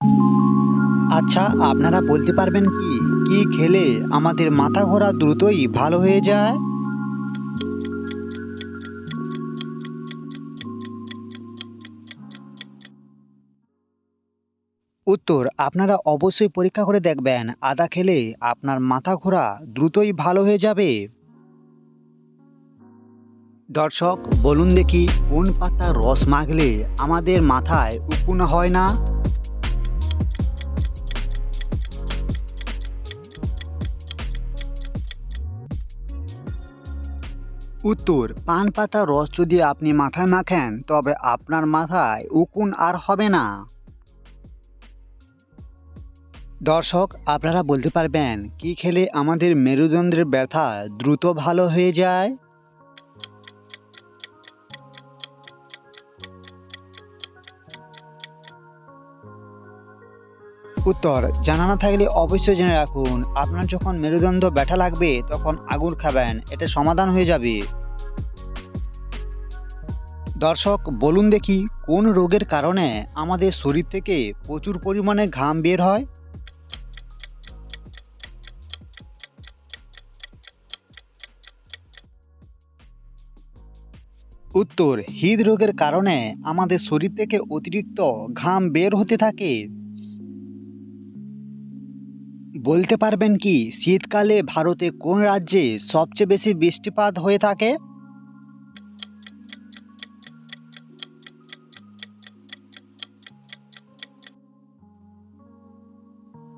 আচ্ছা, আপনারা বলতে পারবেন কি, কি খেলে আমাদের মাথা ঘোরা দ্রুতই ভালো হয়ে যায়? উত্তর, আপনারা অবশ্যই পরীক্ষা করে দেখবেন। আদা খেলে আপনার মাথা ঘোরা দ্রুতই ভালো হয়ে যাবে। দর্শক, বলুন দেখি কোন পাতার রস মাখলে আমাদের মাথায় উকুন হয় না? উত্তর, পান পাতার রস যদি আপনি মাথায় মাখেন তবে আপনার মাথায় উকুন আর হবে না। দর্শক, আপনারা বলতে পারবেন কি খেলে আমাদের মেরুদণ্ডের ব্যথা দ্রুত ভালো হয়ে যায়? উত্তর, জানা না থাকলে অবশ্যই জেনে রাখুন। আপনার যখন মেরুদণ্ড ব্যথা লাগবে তখন আঙুর খাবেন, এটা সমাধান হয়ে যাবে। দর্শক, বলুন দেখি কোন রোগের কারণে আমাদের শরীর থেকে প্রচুর পরিমাণে ঘাম বের হয়? উত্তর, হৃদরোগের কারণে আমাদের শরীর থেকে অতিরিক্ত ঘাম বের হতে থাকে। বলতে পারবেন কি শীতকালে ভারতে কোন রাজ্যে সবচেয়ে বেশি বৃষ্টিপাত হয়ে থাকে?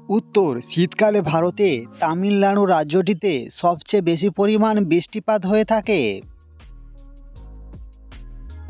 উত্তর, শীতকালে ভারতে তামিলনাড়ু রাজ্যটিতে সবচেয়ে বেশি পরিমাণ বৃষ্টিপাত হয়ে থাকে।